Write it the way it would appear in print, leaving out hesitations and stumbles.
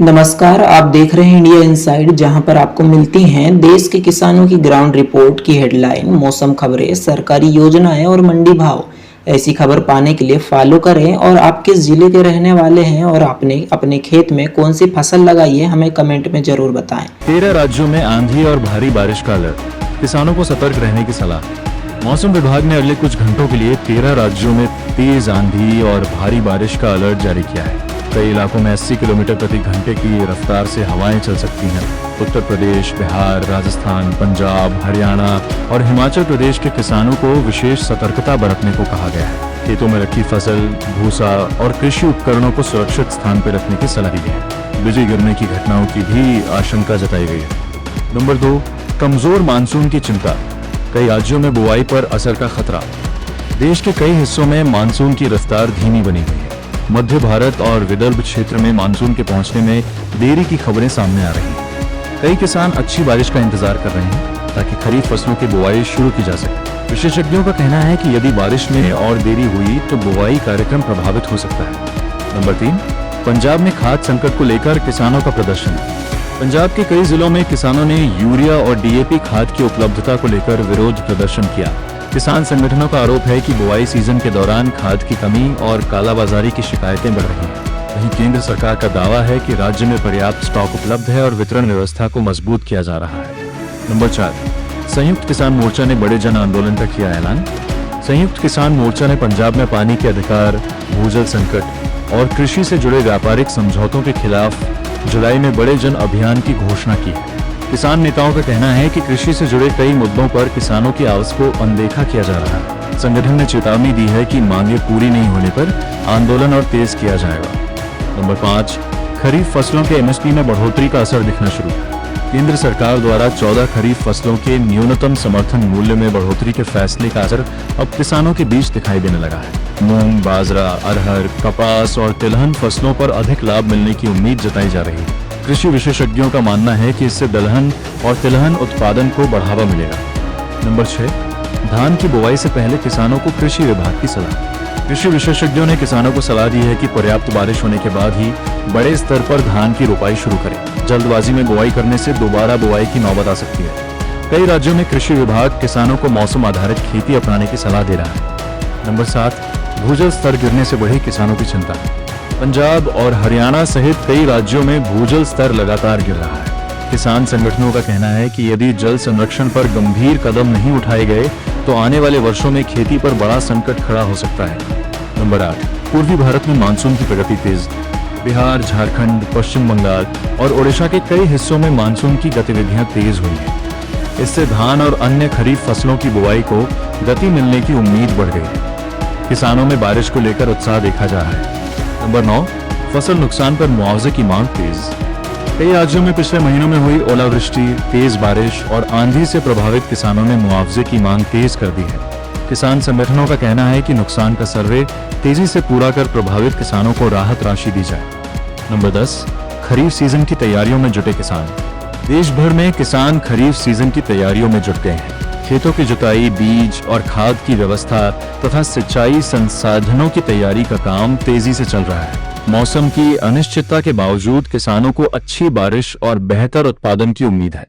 नमस्कार, आप देख रहे हैं इंडिया इनसाइड, जहां पर आपको मिलती हैं देश के किसानों की ग्राउंड रिपोर्ट की हेडलाइन, मौसम खबरें, सरकारी योजनाएं और मंडी भाव। ऐसी खबर पाने के लिए फॉलो करें। और आप किस जिले के रहने वाले हैं और आपने अपने खेत में कौन सी फसल लगाई है, हमें कमेंट में जरूर बताएं। 13 राज्यों में आंधी और भारी बारिश का अलर्ट, किसानों को सतर्क रहने की सलाह। मौसम विभाग ने अगले कुछ घंटों के लिए 13 राज्यों में तेज आंधी और भारी बारिश का अलर्ट जारी किया है। कई इलाकों में 80 किलोमीटर प्रति घंटे की रफ्तार से हवाएं चल सकती हैं। उत्तर प्रदेश, बिहार, राजस्थान, पंजाब, हरियाणा और हिमाचल प्रदेश के किसानों को विशेष सतर्कता बरतने को कहा गया है। खेतों में रखी फसल, भूसा और कृषि उपकरणों को सुरक्षित स्थान पर रखने की सलाह दी है। बिजली गिरने की घटनाओं की भी आशंका जताई गई है। नंबर 2, कमजोर मानसून की चिंता, कई राज्यों में बुआई पर असर का खतरा। देश के कई हिस्सों में मानसून की रफ्तार धीमी बनी हुई है। मध्य भारत और विदर्भ क्षेत्र में मानसून के पहुंचने में देरी की खबरें सामने आ रही हैं। कई किसान अच्छी बारिश का इंतजार कर रहे हैं ताकि खरीफ फसलों की बुआई शुरू की जा सके। विशेषज्ञों का कहना है कि यदि बारिश में और देरी हुई तो बुआई कार्यक्रम प्रभावित हो सकता है। नंबर 3, पंजाब में खाद्य संकट को लेकर किसानों का प्रदर्शन। पंजाब के कई जिलों में किसानों ने यूरिया और डीएपी खाद की उपलब्धता को लेकर विरोध प्रदर्शन किया। किसान संगठनों का आरोप है कि बुआई सीजन के दौरान खाद की कमी और कालाबाजारी की शिकायतें बढ़ रही हैं। वहीं केंद्र सरकार का दावा है कि राज्य में पर्याप्त स्टॉक उपलब्ध है और वितरण व्यवस्था को मजबूत किया जा रहा है। नंबर 4, संयुक्त किसान मोर्चा ने बड़े जन आंदोलन का किया ऐलान। संयुक्त किसान मोर्चा ने पंजाब में पानी के अधिकार, भूजल संकट और कृषि से जुड़े व्यापारिक समझौतों के खिलाफ जुलाई में बड़े जन अभियान की घोषणा की है। किसान नेताओं का कहना है कि कृषि से जुड़े कई मुद्दों पर किसानों की आवाज को अनदेखा किया जा रहा है। संगठन ने चेतावनी दी है कि मांगे पूरी नहीं होने पर आंदोलन और तेज किया जाएगा। नंबर 5, खरीफ फसलों के एमएसपी में बढ़ोतरी का असर दिखना शुरू। केंद्र सरकार द्वारा 14 खरीफ फसलों के न्यूनतम समर्थन मूल्य में बढ़ोतरी के फैसले का असर अब किसानों के बीच दिखाई देने लगा है। मूंग, बाजरा, अरहर, कपास और तिलहन फसलों पर अधिक लाभ मिलने की उम्मीद जताई जा रही है। कृषि विशेषज्ञों का मानना है कि इससे दलहन और तिलहन उत्पादन को बढ़ावा मिलेगा। नंबर 6, धान की बुआई से पहले किसानों को कृषि विभाग की सलाह। कृषि विशेषज्ञों ने किसानों को सलाह दी है कि पर्याप्त बारिश होने के बाद ही बड़े स्तर पर धान की रोपाई शुरू करें। जल्दबाजी में बुआई करने से दोबारा बुआई की नौबत आ सकती है। कई राज्यों में कृषि विभाग किसानों को मौसम आधारित खेती अपनाने की सलाह दे रहा है। नंबर 7, भूजल स्तर गिरने से बढ़ी किसानों की चिंता। पंजाब और हरियाणा सहित कई राज्यों में भूजल स्तर लगातार गिर रहा है। किसान संगठनों का कहना है कि यदि जल संरक्षण पर गंभीर कदम नहीं उठाए गए तो आने वाले वर्षों में खेती पर बड़ा संकट खड़ा हो सकता है। नंबर 8, पूर्वी भारत में मानसून की प्रगति तेज। बिहार, झारखंड, पश्चिम बंगाल और ओडिशा के कई हिस्सों में मानसून की गतिविधियां तेज हुई हैं। इससे धान और अन्य खरीफ फसलों की बुआई को गति मिलने की उम्मीद बढ़ गई है। किसानों में बारिश को लेकर उत्साह देखा जा रहा है। नंबर 9, फसल नुकसान पर मुआवजे की मांग तेज। कई राज्यों में पिछले महीनों में हुई ओलावृष्टि, तेज बारिश और आंधी से प्रभावित किसानों ने मुआवजे की मांग तेज कर दी है। किसान संगठनों का कहना है कि नुकसान का सर्वे तेजी से पूरा कर प्रभावित किसानों को राहत राशि दी जाए। नंबर 10, खरीफ सीजन की तैयारियों में जुटे किसान। देश भर में किसान खरीफ सीजन की तैयारियों में जुट गए हैं। खेतों की जुताई, बीज और खाद की व्यवस्था तथा सिंचाई संसाधनों की तैयारी का काम तेजी से चल रहा है। मौसम की अनिश्चितता के बावजूद किसानों को अच्छी बारिश और बेहतर उत्पादन की उम्मीद है।